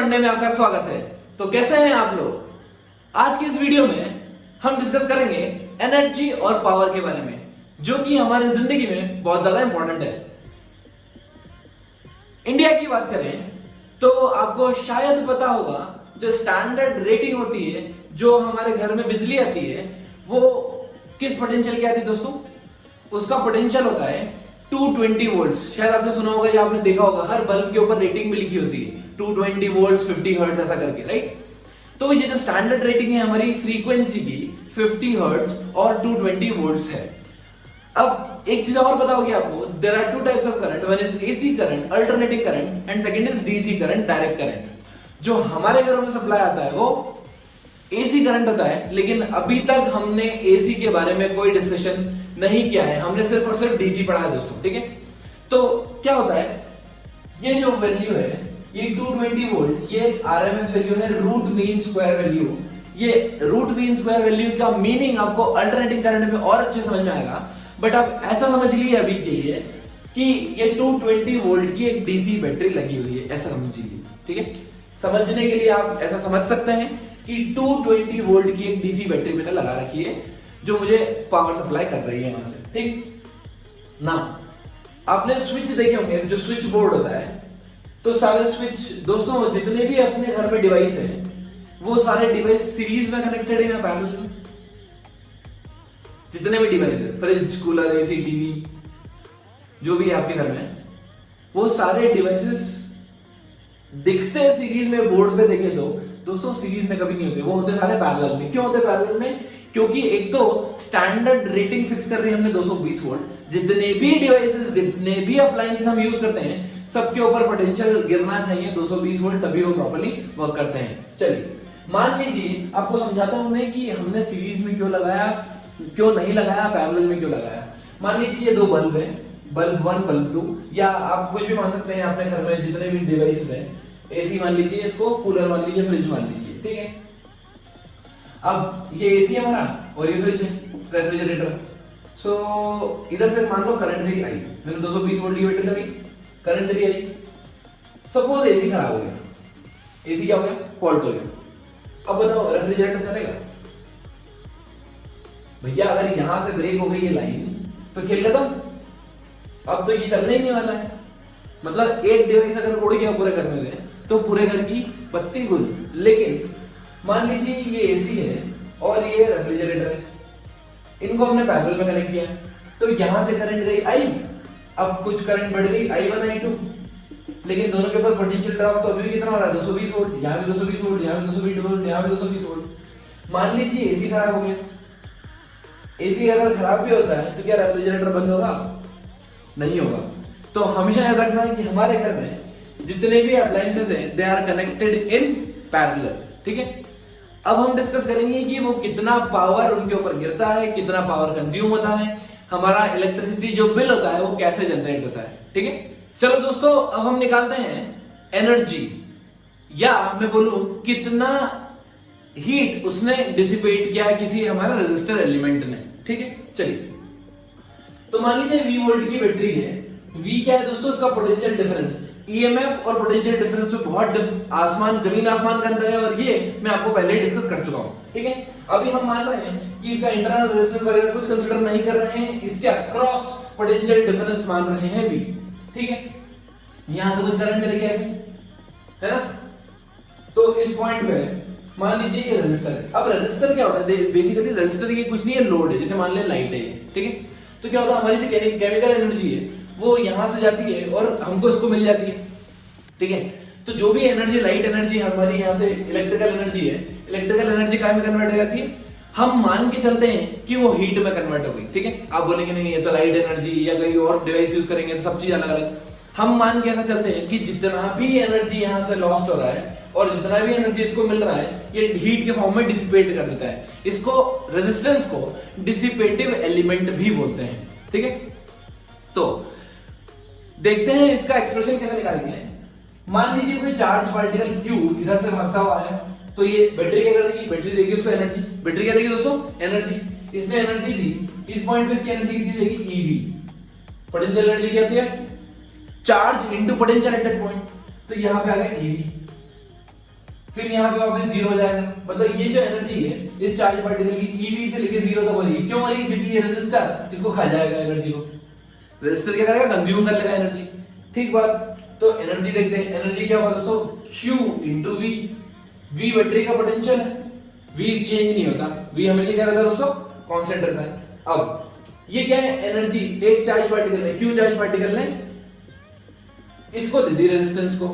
Monday में आपका स्वागत है। तो कैसे हैं आप लोग? आज की इस वीडियो में हम डिस्कस करेंगे एनर्जी और पावर के बारे में, जो कि हमारी जिंदगी में बहुत ज्यादा इंपॉर्टेंट है। इंडिया की बात करें तो आपको शायद पता होगा, जो स्टैंडर्ड रेटिंग होती है, जो हमारे घर में बिजली आती है, वो किस पोटेंशियल की आती है दोस्तों? उसका पोटेंशियल होता है 220 वोल्ट्स। शायद आपने सुना होगा या आपने देखा होगा, हर बल्ब के ऊपर रेटिंग भी लिखी होती है 220 वोल्ट्स 50 हर्ट्ज ऐसा करके, राइट? तो ये जो स्टैंडर्ड रेटिंग है हमारी फ्रीक्वेंसी की 50 हर्ट्ज और 220 वोल्ट्स है। अब एक चीज और पता होगी आपको, there are two types of current, one is AC current, alternating current, and second is DC current, direct current. जो हमारे घरों में सप्लाई आता है वो एसी करंट होता है, लेकिन अभी तक हमने एसी के बारे में कोई डिस्कशन नहीं किया है, हमने सिर्फ और सिर्फ डीसी पढ़ा है दोस्तों, ठीक है? तो क्या होता है, ये जो वैल्यू है, ये 220 वोल्ट, ये आरएमएस वैल्यू है, रूट मीन स्क्वायर वैल्यू। ये रूट मीन स्क्वायर वैल्यू का मीनिंग आपको अल्टरनेटिंग करंट में और अच्छे समझ में आएगा, बट आप ऐसा समझ लीजिए अभी के लिए कि ये 220 वोल्ट की एक डीसी बैटरी लगी हुई है, ऐसा समझ लीजिए, ठीक है? समझने के लिए आप ऐसा समझ सकते हैं कि 220 वोल्ट की एक डीसी बैटरी मैंने लगा रखी है, जो मुझे पावर सप्लाई कर रही है वहां से, ठीक ना? आपने स्विच देखे होंगे, जो स्विच बोर्ड होता है, तो सारे स्विच दोस्तों, जितने भी अपने घर में डिवाइस है, वो सारे डिवाइस सीरीज में कनेक्टेड है या पैरेलल में? जितने भी डिवाइस है, फ्रिज, कूलर, एसी, टीवी, जो भी है आपके घर में, वो सारे डिवाइसेस दिखते हैं सीरीज में, बोर्ड पे देखे तो दोस्तों सीरीज में कभी नहीं होते, वो होते सारे पैरेलल में। क्यों होते पैरेलल में? क्योंकि एक तो स्टैंडर्ड रेटिंग फिक्स कर दी हमने 220 वोल्ट। जितने भी डिवाइसेस, जितने भी अप्लायंसेस हम यूज करते हैं, सबके ऊपर पोटेंशियल गिरना चाहिए 220 वोल्ट, तभी वो प्रॉपर्ली वर्क करते हैं। चलिए मान लीजिए, आपको समझाता हूं मैं कि हमने सीरीज में क्यों लगाया, क्यों नहीं लगाया, पैरेलल में क्यों लगाया। मान लीजिए ये दो बल्ब है, बल्ब 1, बल्ब 2, या आप कुछ भी मान सकते हैं अपने घर में जितने भी डिवाइसेस हैं। एसी मान लीजिए इसको, कूलर मान लीजिए, फ्रिज मान लीजिए, ठीक है? अब ये एसी है हमारा और ये फ्रिज है, रेफ्रिजरेटर। सो इधर से मान लो करंट चली आई, मैंने 220 वोल्ट की बैटरी लगी, करंट चली आई। सपोज एसी खराब हो गया, एसी क्या हो गया, फॉल्ट हो गया। अब बताओ रेफ्रिजरेटर चलेगा? भैया अगर यहां से ब्रेक हो गई ये लाइन, तो खेल खत्म, अब तो ये चलने ही नहीं वाला है। मतलब एक डिवाइस अगर उड़ गया पूरे घर में तो पूरे घर की बत्ती गुल। लेकिन मान लीजिए ये एसी है और ये रेफ्रिजरेटर है, इनको हमने पैरेलल में कनेक्ट किया, तो यहां से करंट गई आई, अब कुछ करंट बढ़ गई I1 I2, लेकिन दोनों के ऊपर पोटेंशियल ड्रॉप तो अभी भी कितना हो रहा है, 220 वोल्ट, यहां भी 220 वोल्ट, यहां भी 220 वोल्ट, यहां भी 220 वोल्ट। मान लीजिए एसी खराब हो गया, एसी अगर खराब भी होता है तो क्या रेफ्रिजरेटर बंद होगा? नहीं होगा। तो हमेशा याद रखना है कि हमारे घर में जितने भी अप्लायंसेस हैं, they are connected in parallel, ठीक है? अब हम डिस्कस करेंगे कि वो कितना पावर उनके ऊपर गिरता है, कितना पावर कंज्यूम होता है, हमारा इलेक्ट्रिसिटी जो बिल होता है वो कैसे जनरेट होता है, ठीक है? चलो दोस्तों, अब हम निकालते हैं एनर्जी, या मैं बोलूं कितना हीट उसने डिसिपेट किया है किसी हमारा रेजिस्टर एलिमेंट ने, ठीक है? चलिए, तो मान लीजिए V वोल्ट की बैटरी है। V क्या है दोस्तों? इसका पोटेंशियल डिफरेंस। ईएमएफ और पोटेंशियल डिफरेंस में बहुत आसमान, जमीन आसमान का अंतर है, और ये मैं आपको पहले ही डिस्कस कर चुका हूं, ठीक है? अभी हम मान रहे हैं कि इसका इंटरनल रेजिस्टेंस वगैरह कुछ कंसीडर नहीं कर रहे हैं, इसके अक्रॉस पोटेंशियल डिफरेंस मान रहे हैं V, ठीक है? यहां से कुछ करंट चलेगी ऐसे, है ना? तो इस पॉइंट पे मान लीजिए ये रेजिस्टर है। अब रेजिस्टर क्या होता है? बेसिकली रेजिस्टर ये कुछ नहीं है, लोड है, जैसे मान ले लाइट है, ठीक है? तो क्या होता है, हमारी जो केमिकल एनर्जी है वो यहां से जाती है और हमको इसको मिल जाती है, ठीक है? तो जो भी एनर्जी, लाइट एनर्जी हमारी यहां से इलेक्ट्रिकल एनर्जी है, इलेक्ट्रिकल एनर्जी काय में कन्वर्ट हो जाती है? हम मान के चलते हैं कि वो हीट में कन्वर्ट हो गई, ठीक है? आप बोलेंगे नहीं ये तो लाइट एनर्जी, या कोई और डिवाइस यूज करेंगे तो सब चीज अलग अलग। हम मान के ऐसा चलते हैं कि जितना भी एनर्जी यहां से लॉस्ट हो रहा है और जितना भी एनर्जी इसको मिल रहा है, ये हीट के फॉर्म में डिसिपेट कर देता है। इसको, रेजिस्टेंस को डिसिपेटिव एलिमेंट भी बोलते हैं, ठीक है? तो देखते हैं इसका एक्सप्रेशन कैसे निकालेंगे। मान लीजिए कोई चार्ज पार्टिकल Q इधर से भागता हुआ है, तो ये बैटरी क्या करेगी? बैटरी देगी उसको एनर्जी। बैटरी क्या देगी दोस्तों? एनर्जी। इसने एनर्जी दी, इस पॉइंट पे इसकी एनर्जी कितनी देगी? EV। पोटेंशियल एनर्जी क्या होती है? Charge into potential at that point. तो यहां पे आ गया EV, फिर यहाँ पे वापस जीरो हो जाएगा। मतलब ये जो एनर्जी है इस चार्ज पार्टिकल की ईवी से लेके जीरो तक हो रही है। क्यों हो रही है? क्योंकि ये रेजिस्टर इसको खा जाएगा एनर्जी को। रेजिस्टर क्या करेगा? कंज्यूम कर लेगा एनर्जी। ठीक बात। तो एनर्जी देखते हैं। एनर्जी क्या होगा दोस्तों? Q into V. V battery का पोटेंशियल है, वी चेंज नहीं होता, वी हमेशा क्या रहता है दोस्तों? कांस्टेंट रहता है। अब ये क्या है? एनर्जी एक चार्ज पार्टिकल ने, Q चार्ज पार्टिकल ने इसको दे दी रेजिस्टेंस को।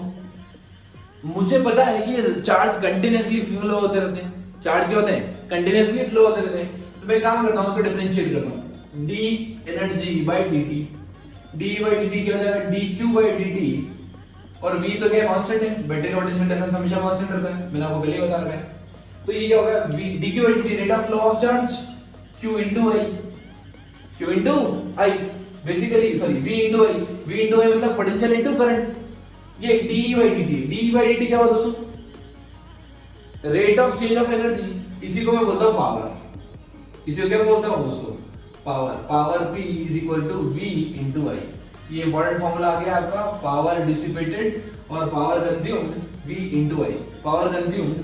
मुझे पता है कि चार्ज कंटिन्यूअसली फ्लो होते रहते हैं। चार्ज क्या होते हैं? कंटिन्यूअसली फ्लो होते रहते हैं। तो मैं काम करता हूं, उसको डिफरेंशिएट करता हूं। d energy by dt, d by dt क्या हो जाएगा? dq by dt। और v तो क्या है? कांस्टेंट है। बैटरी का पोटेंशियल डिफरेंस हमेशा कांस्टेंट रहता है, मैंने आपको पहले ही बता रखा है। तो ये क्या होगा? dq by dt rate of flow of charge, q into i, q into i basically, sorry v into i मतलब पोटेंशियल इनटू करंट। ये d बाय dt क्या हुआ दोस्तों? Rate of change of energy. इसी को मैं बोलता हूं पावर। इसी को क्या बोलता हूं दोस्तों? Power. Power p is equal to v into i। ये इंपॉर्टेंट फॉर्मूला आ गया आपका। पावर डिसिपेटेड और power consumed v into i। Power consumed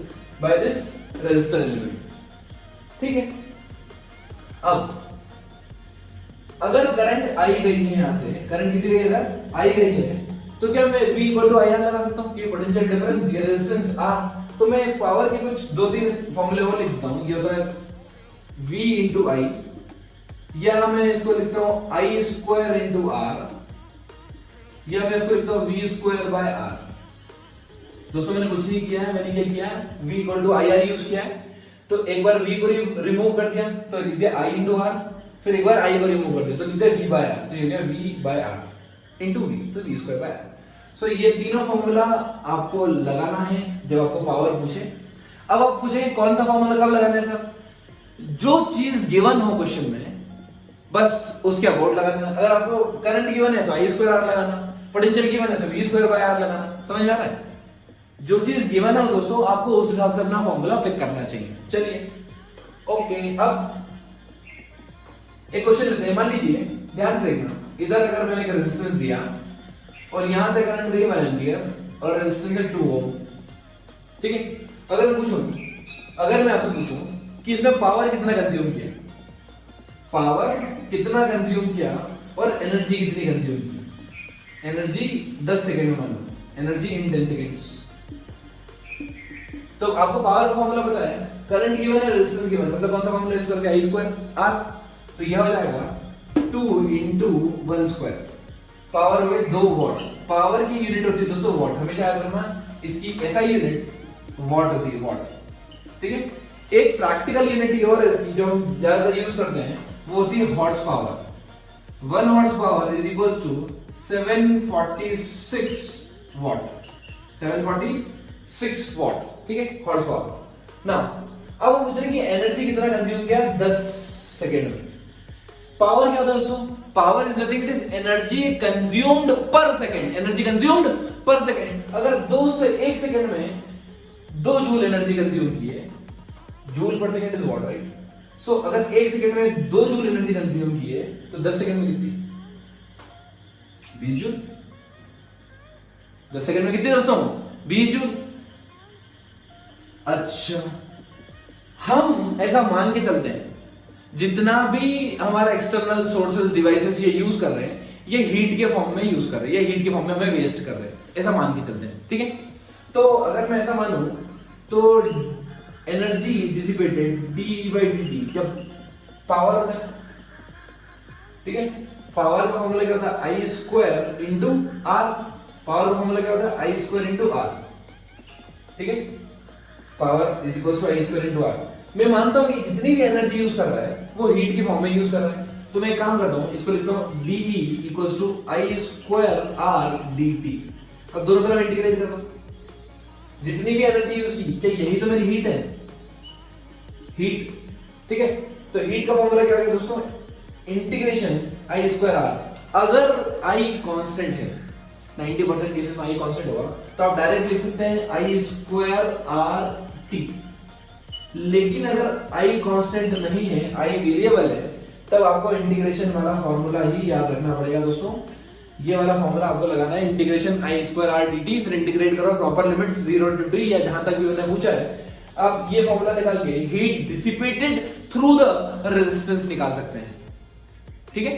by this resistor element. ठीक है। अब अगर करंट आई गई है, यहां से करंट कितनी गई? अगर आई गई है तो क्या मैं v इक्वल टू IR लगा सकता हूं? ये पोटेंशियल डिफरेंस, ये रेजिस्टेंस R। तो मैं पावर के कुछ दो तीन फॉर्मूले और लिखता हूं। ये होता है v इनटू i, या मैं इसको लिखता हूं i स्क्वायर इनटू r, या मैं इसको लिखता हूं v स्क्वायर बाय r। दोस्तों मैंने कुछ नहीं किया है, मैंने क्या किया है? v equal to IR use किया है। तो एक बार v को रिमूव कर दिया तो लिख दिया i इनटू r, फिर एक बार i को रिमूव कर दिया तो लिख दिया v बाय r। तो ये हो गया v by r into v, तो v square by r। So ये तीनों फॉर्मूला आपको लगाना है जब आपको पावर पूछे। अब आप पूछेंगे कौन सा फॉर्मूला कब लगाना है सर? जो चीज गिवन हो क्वेश्चन में बस उसके अबाउट लगाना। अगर आपको करंट गिवन है तो i स्क्वायर r लगाना, पोटेंशियल गिवन है तो v स्क्वायर बाय r लगाना। समझ में आ रहा है? जो चीज गिवन है दोस्तों आपको उस हिसाब से अपना फॉर्मूला पिक करना चाहिए। चलिए ओके, अब एक क्वेश्चन लेते हैं। मान लीजिए, ध्यान से देखना, इधर अगर मैंने एक रेजिस्टेंस दिया और यहां से करंट दी 1 एम्पीयर और रेजिस्टेंस है 2 ओम। ठीक है। अगर मैं आपसे पूछूं कि इसमें पावर कितना कंज्यूम किया, पावर कितना कंज्यूम किया और एनर्जी कितनी कंज्यूम की? एनर्जी 10 सेकंड में मान लो, एनर्जी इन 10 सेकंड्स। तो आपको पावर का फॉर्मूला पता है, करंट गिवन है, रेजिस्टेंस गिवन, मतलब कौन सा फॉर्मूला यूज करके? i square r। तो यह हो जाएगा 2 इनटू 1 स्क्वायर। पावर में 2 वॉट। पावर की यूनिट होती है दोस्तों वॉट, हमेशा याद रखना। इसकी SI यूनिट वॉट होती है, वॉट। ठीक है। एक प्रैक्टिकल यूनिट ये और है इसकी जो हम ज्यादातर यूज करते हैं, वो होती है horse power. 1 horse power is equals to 746 watt. 746 watt. ठीक है, हॉर्स पावर। ना अब हम पूछ रहे हैं कि एनर्जी कितना कंज्यूम किया 10 सेकेंड में। पावर क्या होता है दोस्तों? Power is nothing, it is energy consumed पर सेकंड। एनर्जी कंज्यूम्ड पर सेकंड। अगर 2 से 1 सेकंड में 2 जूल एनर्जी कंज्यूम की है, जूल पर second is what, right? So अगर 1 सेकंड में 2 जूल एनर्जी कंज्यूम की है तो 10 सेकंड में कितनी? 20 जूल। 10 सेकंड में कितनी दोस्तों? 20 जूल। अच्छा, हम ऐसा मान के चलते हैं जितना भी हमारा एक्सटर्नल सोर्सेज डिवाइसेस ये यूज कर रहे हैं, ये हीट के फॉर्म में यूज कर रहे हैं, ये हीट के फॉर्म में हमें वेस्ट कर रहे हैं, ऐसा मान के चलते हैं। ठीक है। तो अगर मैं ऐसा मानूं तो energy dissipated d by dt जब पावर होता है, ठीक है, पावर का फॉर्मूला क्या होता है? i square into r। Power का फॉर्मूला क्या होता है? i square into r। ठीक है। Power is equal to i square into r। मैं मानता हूं कि जितनी भी एनर्जी यूज कर रहा है वो हीट के फॉर्म में यूज कर रहा है, तो मैं एक काम करता हूं, इसको लिखता हूं dE equals to i square r dt। अब दोनों तरफ इंटीग्रेट कर दो। जितनी भी एनर्जी यूज की, क्या यही तो मेरी हीट है? हीट। ठीक है। तो हीट का फॉर्मूला क्या है दोस्तों? Integration i square r। अगर i कांस्टेंट है, 90% केसेस में i कांस्टेंट होगा, तो आप डायरेक्ट लिख सकते हैं i स्क्वायर r t। लेकिन अगर i कांस्टेंट नहीं है, i वेरिएबल है, तब आपको इंटीग्रेशन वाला फॉर्मूला ही याद रखना पड़ेगा दोस्तों। ये वाला फॉर्मूला आपको लगाना है, इंटीग्रेशन आई स्क्वायर आर डी टी, फिर इंटीग्रेट करो प्रॉपर लिमिट्स 0 to t या जहां तक भी उन्होंने पूछा है, आप ये फॉर्मूला निकाल के heat dissipated through the resistance निकाल सकते हैं। ठीक है,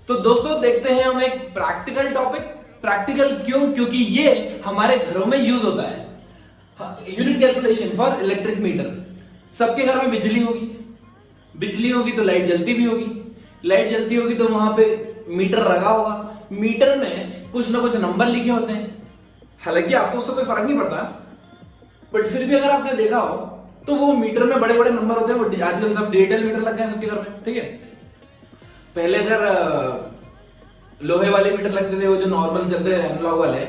तो दोस्तों देखते हैं हम एक प्रैक्टिकल टॉपिक। प्रैक्टिकल क्यों? क्योंकि ये हमारे घरों में यूज होता है। Unit calculation for electric meter. सबके घर में बिजली होगी, बिजली होगी तो लाइट जलती भी होगी, लाइट जलती होगी तो वहां पे मीटर लगा होगा, मीटर में कुछ ना कुछ नंबर लिखे होते हैं। हालांकि आपको उससे कोई फर्क नहीं पड़ता, बट फिर भी अगर आपने देखा हो तो वो मीटर में बड़े बड़े नंबर होते हैं। वो आजकल सब डिजिटल मीटर लग गए हैं सबके घर में। ठीक है, पहले अगर लोहे वाले मीटर लगते थे, वो जो नॉर्मल चलते हैं एनालॉग वाले,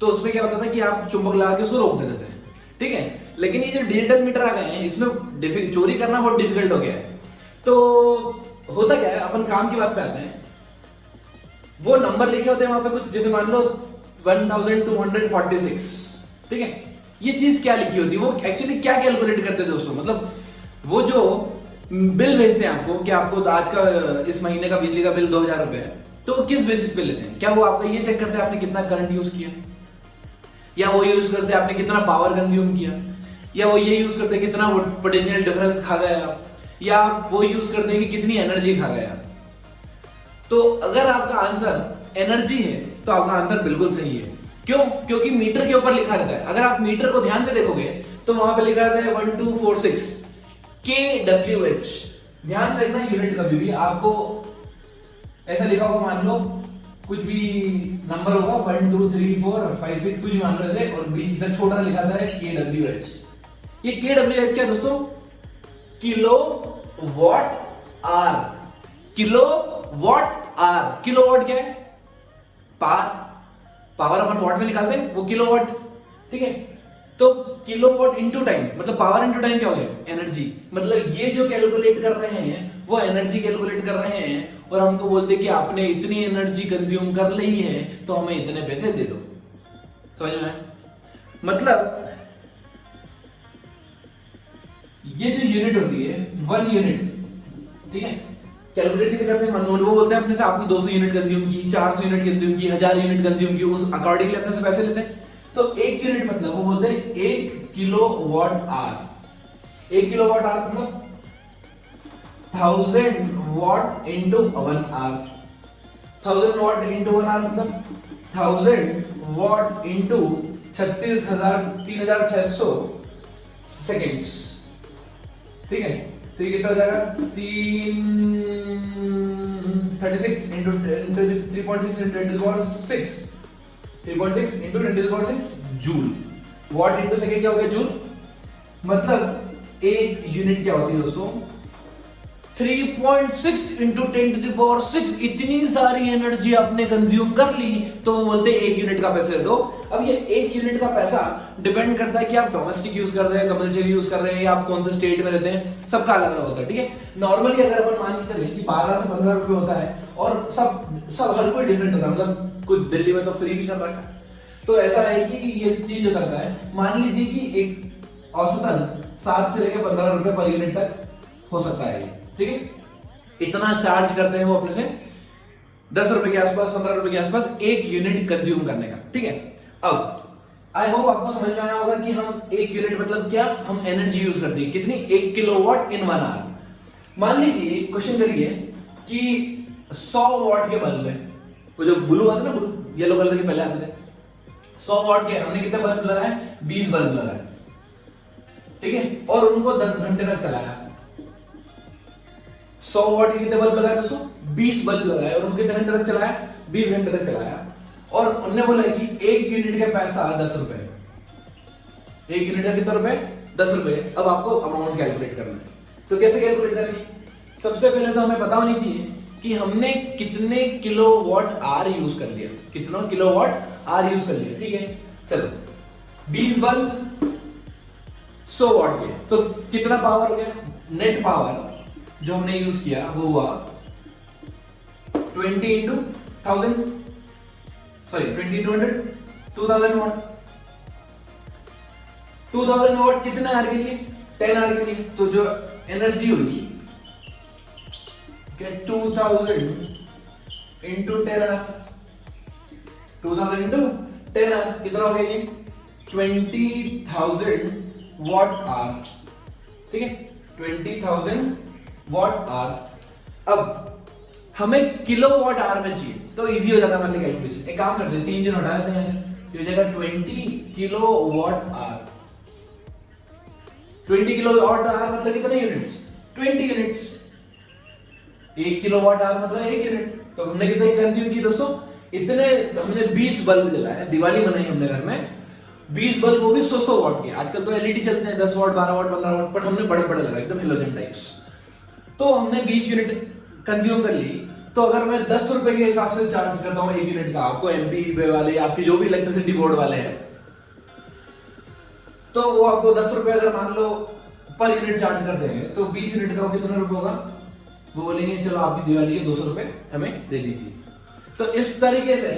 तो उसमें क्या होता था कि आप चुंबक लगा के उसको रोक देते थे। ठीक है, लेकिन ये जो डिजिटल मीटर आ गए हैं, इसमें चोरी करना बहुत डिफिकल्ट हो गया है। तो होता क्या है, अपन काम की बात पे आते हैं, वो नंबर लिखे होते हैं वहां पे कुछ, जैसे मान लो 1246। ठीक है, ये चीज क्या लिखी होती है, वो एक्चुअली क्या कैलकुलेट करते थे दोस्तों? मतलब वो जो बिल भेजते हैं आपको कि आपको आज का इस महीने का बिजली का बिल 2000 रुपए है, तो किस बेसिस पे लेते हैं? क्या वो आपका ये चेक करते हैं आपने कितना करंट यूज किया, या वो यूज करते हैं आपने कितना पावर कंज्यूम किया, या वो ये यूज करते हैं कितना पोटेंशियल डिफरेंस खा गए आप, या वो यूज करते हैं कि कितनी एनर्जी खा गए आप? तो अगर आपका आंसर एनर्जी है तो आपका आंसर बिल्कुल सही है। क्यों? क्योंकि मीटर के ऊपर लिखा रहता है। अगर आप मीटर को ध्यान से देखोगे तो वहां पे लिखा रहता है 1246 kWh। ध्यान से देखना, यूनिट कभी भी आपको ऐसा लिखा होगा, मान लो कुछ भी नंबर होगा 1 2 3 4 5 6 कुछ भी मान लो ऐसे, और बीच इधर छोटा लिखा है kWh। ये kWh क्या दोस्तों? Kilowatt hour. Kilowatt hour, kilowatt क्या है? पावर। पावर अपन वॉट में निकालते हैं, वो किलो वॉट। ठीक है, तो किलो वॉट इंटू टाइम, मतलब पावर इंटू टाइम क्या हो गया? एनर्जी। मतलब ये जो कैलकुलेट कर रहे हैं वो एनर्जी कैलकुलेट कर रहे हैं, और हमको बोलते हैं कि आपने इतनी एनर्जी कंज्यूम कर ली है तो हमें इतने पैसे दे दो। समझ में आया? मतलब ये जो यूनिट होती है 1 यूनिट, ठीक है, कैलकुलेट कैसे करते हैं? वो बोलते हैं अपने से आपने 200 यूनिट कंज्यूम की, 400 यूनिट कंज्यूम की, 1000 यूनिट कंज्यूम की, उस अकॉर्डिंगली अपने से पैसे लेते हैं। तो 1 यूनिट मतलब वो बोलते हैं 1 kilowatt hour. 1 kilowatt hour मतलब 1000 watt into 1 hour. 1000 watt into 1 hour मतलब 1000 वॉट इंटू 36,600 सेकेंड्स। ठीक है, तो ये कितना हो जाएगा? 36 into 3.6 into 10 to the power 6, 3.6 into 10 to the power 6 joule. What into second क्या हो गया? जूल। मतलब एक यूनिट क्या होती है दोस्तों? 3.6 इंटू 10 to the power 6। इतनी सारी एनर्जी आपने कंज्यूम कर ली तो वो बोलते हैं 1 यूनिट का पैसा दो। अब ये 1 यूनिट का पैसा डिपेंड करता है कि आप डोमेस्टिक यूज कर रहे हैं, कमर्शियल यूज कर रहे हैं, या आप कौन से स्टेट में रहते हैं, सबका अलग अलग होता है। ठीक है, नॉर्मली अगर अपन मान के चले कि 12 से 15 रुपए होता है, और सब हर कोई डिफरेंट होता है। मतलब कुछ दिल्ली में तो फ्री भी कर रखा है, तो ऐसा है कि ये चीज जो करता है, मान लीजिए कि एक औसतन 7 से लेकर 15 रुपए पर यूनिट तक हो सकता है। ठीक है, इतना चार्ज करते हैं वो अपने से 10 रुपए के आसपास, 15 रुपए के आसपास 1 यूनिट कंज्यूम करने का। ठीक है, अब आई होप आपको समझ में आया होगा कि हम 1 यूनिट मतलब क्या, हम एनर्जी यूज करते हैं कितनी? 1 किलोवाट इन 1 आवर। मान लीजिए क्वेश्चन करिए कि 100 वॉट के बल्ब है, वो जो ब्लू आते ना, ब्लू येलो कलर के पहले आते थे, 100 वॉट के हमने कितने बल्ब लगाए? 20 बल्ब लगाए। ठीक है, और उनको 10 घंटे तक चलाया। 100 वॉट के कितने बल्ब लगाए दोस्तों? 20 बल्ब लगाए, और उनको कितने घंटे तक चलाया? 20 घंटे तक चलाया। और उन्होंने बोला कि 1 यूनिट का पैसा 10 रुपए। 1 यूनिट का कितना रुपए? 10 रुपए। अब आपको अमाउंट कैलकुलेट करना है, तो कैसे कैलकुलेट करेंगे? सबसे पहले तो हमें पता होनी चाहिए कि हमने कितने किलोवाट आवर यूज कर लिया, कितना किलोवाट आवर यूज कर लिया। ठीक है, चलो 20 बल्ब 100 वॉट के, तो कितना पावर हो गया? नेट पावर जो हमने यूज किया वो हुआ 20 into 1000, sorry 20 into 100, 2000 what. 2000 what कितने आवर के लिए? 10 आवर के लिए। तो जो एनर्जी होगी कि 2000 इंटू 10 2000 इंटू 10 कितना हो गया ये 20,000 वॉट आवर, ठीक है 20,000 वॉट आवर। अब हमें किलोवाट आवर में चाहिए तो इजी हो जाता है हमारे कैलकुलेशन। एक काम करते हैं 3 दिन हटा देते हैं, ये हो जाएगा 20 किलोवाट आवर। 20 किलोवाट आवर मतलब कितने यूनिट्स 20 यूनिट्स। 1 किलोवाट आवर मतलब 1 यूनिट। तो हमने कितने कंज्यूम की दोस्तों, इतने हमने 20 बल्ब जलाए, दिवाली बनाई हमने घर में 20 बल्ब, वो भी 100 वॉट के। आजकल तो एलईडी चलते हैं 10 वॉट 12 वॉट 15 वॉट, पर हमने बड़े बड़े लगाए एकदम हेलोजन टाइप्स। तो हमने 20 यूनिट कंज्यूम कर ली। तो अगर मैं 10 रुपए के हिसाब से चार्ज करता हूं 1 यूनिट का, आपको एमपी वाले आपके जो भी इलेक्ट्रिसिटी बोर्ड वाले हैं, तो वो आपको 10 रुपए अगर मान लो पर यूनिट चार्ज करते हैं, तो 20 यूनिट का कितना रुपए होगा, वो बोलेंगे चलो आपकी दिवाली के 200 रुपए हमें दे दीजिए। तो इस तरीके से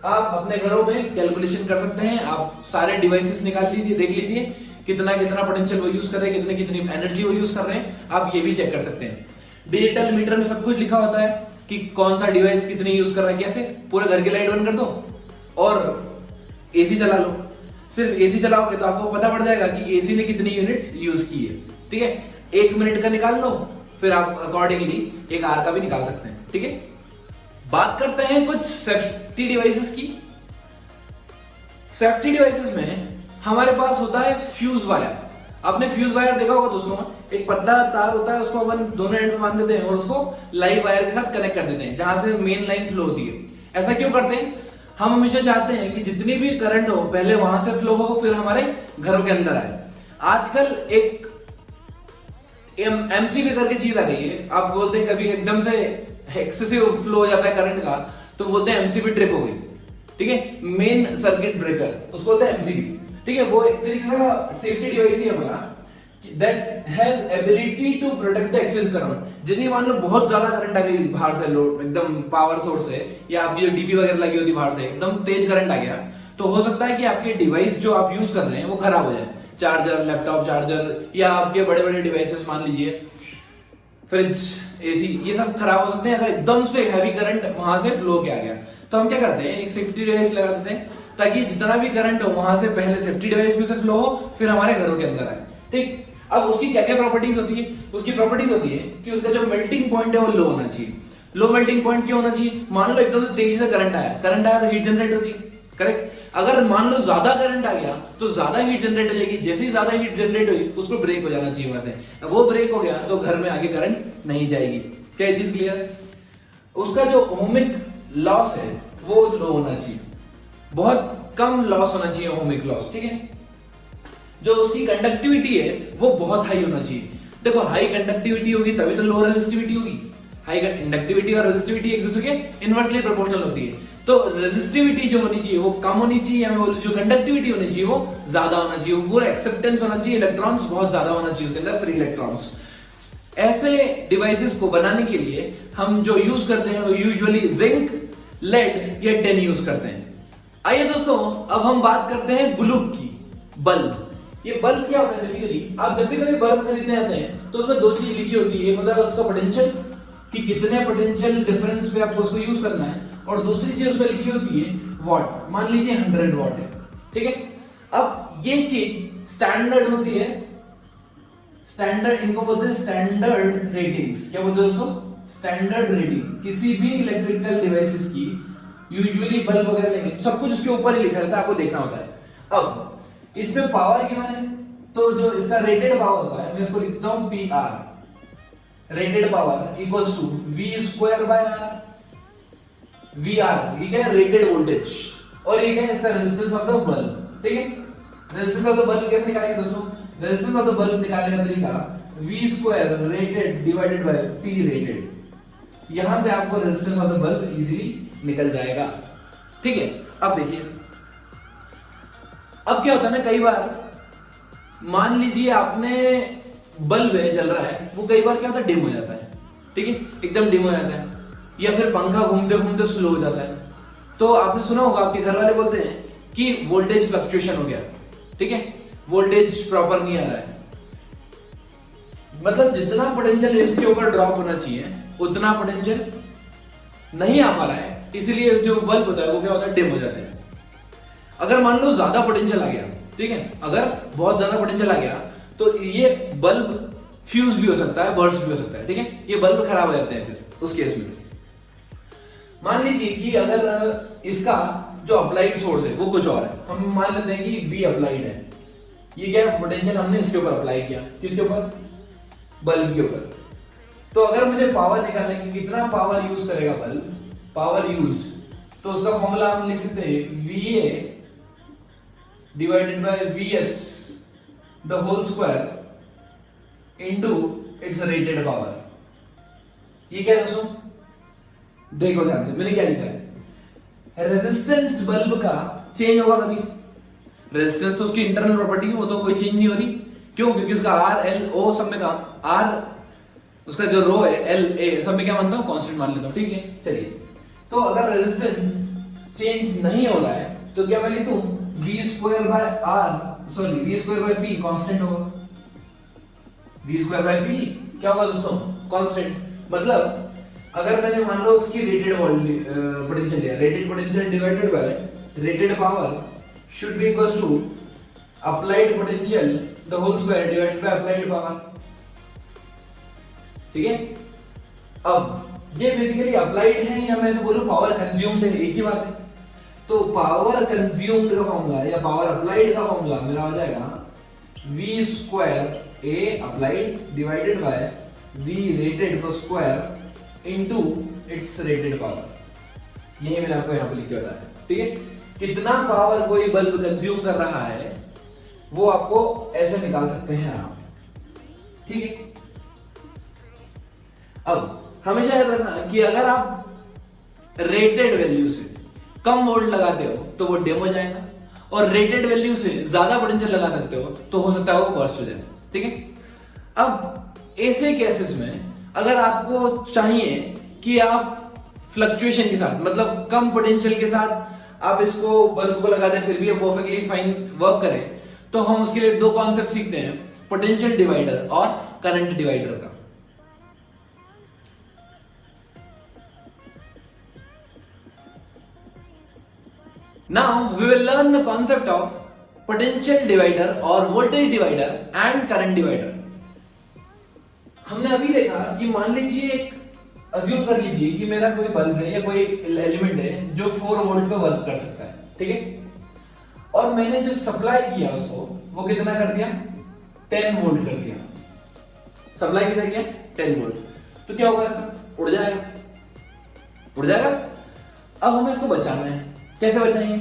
आप अपने घरों में कैलकुलेशन कर सकते हैं। आप सारे डिवाइसेस निकाल लीजिए, देख लीजिए कितना कितना पोटेंशियल वो यूज कर रहे हैं, कितनी कितनी एनर्जी वो यूज कर रहे हैं, आप ये भी चेक कर सकते हैं। डिजिटल मीटर में सब कुछ लिखा होता है कि कौन सा डिवाइस कितनी यूज कर रहा है, कैसे। पूरे घर की लाइट बंद कर दो और एसी चला लो, सिर्फ एसी चलाओगे तो आपको पता पड़ जाएगा कि एसी ने कितनी यूनिट्स यूज की है, ठीक है। 1 मिनट का निकाल लो, फिर आप अकॉर्डिंगली 1 आवर का भी निकाल सकते हैं, ठीक है। बात करते हैं कुछ सेफ्टी डिवाइसेस की। सेफ्टी डिवाइसेस में हमारे पास होता है फ्यूज वायर। आपने फ्यूज वायर देखा होगा दोस्तों, एक पतला तार होता है, उसको अपन दोनों एंड में बांध देते हैं और उसको लाइव वायर के साथ कनेक्ट कर देते हैं, जहां से मेन लाइन फ्लो होती है। ऐसा क्यों करते हैं, हम हमेशा चाहते हैं कि जितनी भी करंट हो पहले वहां से फ्लो हो, फिर हमारे घरों के अंदर आए। आजकल एक एमसीबी करके चीज आ गई है। आप बोलते हैं कभी एकदम से एक्सेसिव फ्लो हो जाता है करंट का, तो बोलते हैं एमसीबी ट्रिप हो गई, ठीक है, मेन सर्किट ब्रेकर, उसको बोलते हैं एमसीबी, ठीक है। वो एक तरीके का सेफ्टी डिवाइस ही हमारा that has ability to protect the excess current. जैसे मान लो बहुत ज्यादा करंट आ गई बाहर से, लोड एकदम पावर सोर्स से, या आपकी जो डीपी वगैरह लगी होती बाहर से, एकदम तेज करंट आ गया, तो हो सकता है कि आपके डिवाइस जो आप यूज कर रहे हैं वो खराब हो जाए। चार्जर, लैपटॉप चार्जर, या आपके बड़े बड़े डिवाइसेस मान लीजिए फ्रिज, एसी, ये सब खराब हो सकते हैं अगर एकदम से हैवी करंट वहां से फ्लो किया गया। तो हम क्या करते हैं, एक सेफ्टी डिवाइस लगा देते हैं, ताकि जितना भी करंट हो वहां से पहले सेफ्टी डिवाइस में से फ्लो हो, फिर हमारे घरों के अंदर आए, ठीक। अब उसकी क्या क्या प्रॉपर्टीज होती है, उसकी प्रॉपर्टीज होती है कि उसका जो मेल्टिंग पॉइंट है वो लो होना चाहिए। लो मेल्टिंग पॉइंट क्यों होना चाहिए, मान लो एकदम से तेजी से करंट आया तो हीट जनरेट होती है, करेक्ट। अगर मान लो ज्यादा करंट आ गया तो ज्यादा हीट जनरेट हो जाएगी, जैसे ही ज्यादा हीट जनरेट हुई उसको ब्रेक हो जाना चाहिए वहां से। वो ब्रेक हो गया तो घर में आगे करंट नहीं जाएगी। क्या चीज क्लियर है। उसका जो ओमिक लॉस है वो लो होना चाहिए, बहुत कम लॉस होना चाहिए ओमिक लॉस, ठीक है। जो उसकी कंडक्टिविटी है वो बहुत हाई होना चाहिए। देखो हाई कंडक्टिविटी होगी तभी तो लो रेजिस्टिविटी होगी। हाई इंडक्टिविटी और रेजिस्टिविटी एक दूसरे के इनवर्सली प्रोपोर्शनल होती है। तो रेजिस्टिविटी जो होनी चाहिए वो कम होनी चाहिए, या मैं बोलूं जो कंडक्टिविटी होनी चाहिए वो ज्यादा होना चाहिए, पूरा एक्सेप्टेंस होना चाहिए, इलेक्ट्रॉन्स बहुत ज्यादा होना चाहिए उसके अंदर, फ्री इलेक्ट्रॉन्स। ऐसे डिवाइसेस को बनाने के लिए हम जो यूज करते हैं वो यूजुअली जिंक, लेड या टिन यूज करते हैं। आइए दोस्तों अब हम बात करते हैं ग्लूब की, बल्ब। ये बल्ब क्या होता है, बेसिकली आप जब भी कभी बल्ब खरीदने आते हैं तो उसमें 2 चीज लिखी होती है, एक होता है उसका पोटेंशियल, कि कितने पोटेंशियल डिफरेंस पे आपको उसको यूज करना है, और दूसरी चीज उसमें लिखी होती है वॉट। मान लीजिए 100 वॉट है, ठीक है। अब ये चीज स्टैंडर्ड होती है, स्टैंडर्ड, इनको बोलते हैं स्टैंडर्ड रेटिंग्स। क्या बोलते हैं दोस्तों, स्टैंडर्ड रेटिंग। किसी भी इलेक्ट्रिकल डिवाइसेस की यूजुअली बल्ब वगैरह लेंगे सब कुछ उसके ऊपर ही लिखा रहता है, आपको देखना होता है। अब इसमें पावर गिवन है, तो जो इसका रेटेड पावर होता है मैं इसको लिखता हूं PR, rated power equals to V²/R। VR ये है रेटेड वोल्टेज, और ये है इसका रेजिस्टेंस ऑफ द बल्ब, ठीक है। रेजिस्टेंस ऑफ द बल्ब कैसे निकालेंगे दोस्तों, रेजिस्टेंस ऑफ द बल्ब निकालने का तरीका V² rated divided by P rated. यहां से आपको resistance of the bulb easily निकल जाएगा, ठीक है। अब देखिए अब क्या होता है ना, कई बार मान लीजिए आपने बल्ब है जल रहा है, वो कई बार क्या होता है डिम हो जाता है, ठीक है, एकदम डिम हो जाता है, या फिर पंखा घूमते घूमते स्लो हो जाता है। तो आपने सुना होगा आपके घर वाले बोलते हैं कि वोल्टेज फ्लक्चुएशन हो गया, ठीक है, वोल्टेज प्रॉपर नहीं आ रहा है। मतलब जितना पोटेंशियल इसके ऊपर ड्रॉप होना चाहिए उतना पोटेंशियल नहीं आ पा रहा है, इसलिए जो बल्ब होता है वो क्या होता है, डिम हो जाता है। अगर मान लो ज्यादा पोटेंशियल आ गया, ठीक है, अगर बहुत ज्यादा पोटेंशियल आ गया तो ये बल्ब फ्यूज भी हो सकता है, बर्स्ट भी हो सकता है, ठीक है, ये बल्ब खराब हो जाते हैं फिर उस केस में। मान लीजिए कि अगर इसका जो अप्लाइड सोर्स है वो कुछ और है, हम मान लेते हैं कि V अप्लाइड है, ये क्या है, पोटेंशियल हमने इसके ऊपर अप्लाई किया, किसके ऊपर, बल्ब के ऊपर। तो अगर मुझे पावर निकालना है कि कितना पावर यूज करेगा बल्ब, पावर यूज, तो उसका फॉर्मूला हम लिख सकते हैं VA divided by VS the whole square into its rated power. ये क्या है दोस्तों, देखो ध्यान से मैंने क्या लिखा है, रेजिस्टेंस बल्ब का चेंज होगा कभी, रेजिस्टेंस तो उसकी इंटरनल प्रॉपर्टी है, वो तो कोई चेंज नहीं हो रही, क्यों, क्योंकि उसका R L O सब में का R उसका जो रो है L A सब में क्या मानता हूं, कांस्टेंट मान लेता हूं, ठीक है। चलिए, तो अगर रेजिस्टेंस चेंज नहीं हो रहा है तो क्या मैं लिखूं V square by R, sorry V square bye P constant होगा, V स्क्वायर बाय P क्या होगा दोस्तों, कांस्टेंट। मतलब अगर मैंने मान लो उसकी रेटेड पोटेंशियल लिया, rated potential divided by rated power should be equal to applied potential the whole square divided by applied power, ठीक है। अब ये बेसिकली अप्लाइड है या मैं ऐसे बोलूं पावर कंज्यूम्ड है, एक ही बात है। तो पावर कंज्यूम्ड का फॉर्मूला या पावर अप्लाइड का फॉर्मूला मेरा हो जाएगा V square A applied divided by V rated का square into its rated power. यही मैंने आपको यहां पे लिख के बताया, ठीक है। कितना पावर कोई बल्ब कंज्यूम कर रहा है वो आपको ऐसे निकाल सकते हैं आप, ठीक है। अब हमेशा याद रखना कि अगर आप रेटेड वैल्यू से कम वोल्ट लगाते हो तो वो डिम हो जाएगा, और रेटेड वैल्यू से ज्यादा पोटेंशियल लगा सकते हो तो हो सकता है वो बर्स्ट हो जाए, ठीक है। अब ऐसे केसेस में अगर आपको चाहिए कि आप फ्लक्चुएशन के साथ, मतलब कम पोटेंशियल के साथ आप इसको बल्ब को लगा दें फिर भी ये परफेक्टली फाइन वर्क करे, तो हम उसके लिए दो कॉन्सेप्ट सीखते हैं, पोटेंशियल डिवाइडर और करंट डिवाइडर का। Now we will learn the concept of potential divider or voltage divider and current divider. हमने अभी देखा कि मान लीजिए एक अज्यूम कर लीजिए कि मेरा कोई बल्ब है या कोई एलिमेंट है जो 4 वोल्ट पे वर्क कर सकता है, ठीक है, और मैंने जो सप्लाई किया उसको वो कितना कर दिया, 10 वोल्ट कर दिया, सप्लाई कितना किया 10 वोल्ट, तो क्या होगा इसका, उड़ जाएगा, उड़ जाएगा। अब हमें इसको बचाना है, कैसे बचाएंगे,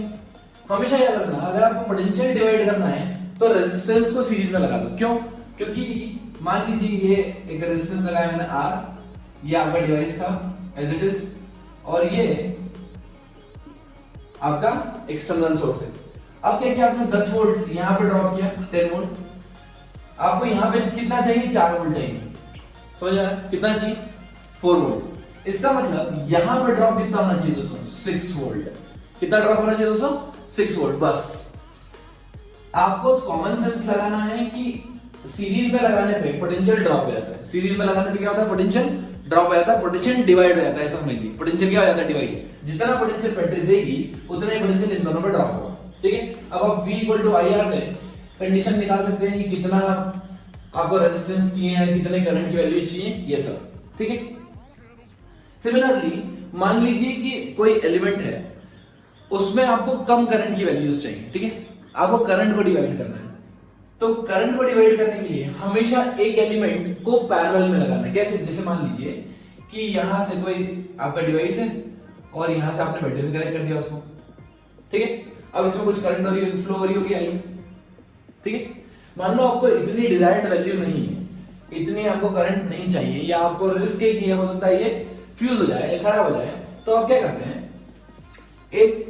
हमेशा याद रखना अगर आपको पोटेंशियल डिवाइड करना है तो रेजिस्टेंस को सीरीज में लगा दो, क्यों, क्योंकि मान लीजिए ये एक रेजिस्टेंस लगाया मैंने R, ये आपका डिवाइस का एज इट इज, और ये आपका एक्सटर्नल सोर्स है। अब क्या किया आपने 10 वोल्ट यहां पे ड्रॉप किया, 10 वोल्ट, आपको यहां पे कितना चाहिए, 4 वोल्ट चाहिए, समझ आ रहा है, कितना चाहिए 4 वोल्ट। इसका मतलब यहां पे ड्रॉप कितना होना चाहिए दोस्तों, 6 वोल्ट। कितना ड्रॉप होना चाहिए दोस्तों, 6 वोल्ट। बस आपको कॉमन सेंस लगाना है कि सीरीज में लगाने पे पोटेंशियल ड्रॉप हो जाता है, सीरीज में लगाने पे क्या होता है, पोटेंशियल ड्रॉप हो जाता है, पोटेंशियल डिवाइड हो जाता है, ऐसा समझिए, पोटेंशियल क्या हो जाता है, डिवाइड, जितना पोटेंशियल बैटरी देगी उतना ही पोटेंशियल इन दोनों पे ड्रॉप होगा, ठीक है। अब आप V IR से कंडीशन निकाल सकते हैं कि कितना आपको रेजिस्टेंस चाहिए, कितने करंट की वैल्यू चाहिए, ये सब, ठीक है। सिमिलरली मान लीजिए कि कोई एलिमेंट है उसमें आपको कम करंट की वैल्यूज चाहिए, ठीक है, आपको करंट को डिवाइड करना है, तो करंट को डिवाइड करने के लिए हमेशा एक एलिमेंट को पैरेलल में लगाना है। कैसे, जैसे मान लीजिए कि यहां से कोई आपका डिवाइस है और यहां से आपने बैटरी से कनेक्ट कर दिया उसको, ठीक है, अब इसमें कुछ करंट हो रही है, फ्लो हो रही होगी आई, ठीक है। मान लो आपको इतनी डिजायर्ड वैल्यू नहीं है, इतनी आपको करंट नहीं चाहिए, या आपको रिस्क है कि हो सकता है ये फ्यूज हो जाए या खराब हो जाए, तो आप क्या करते हैं, एक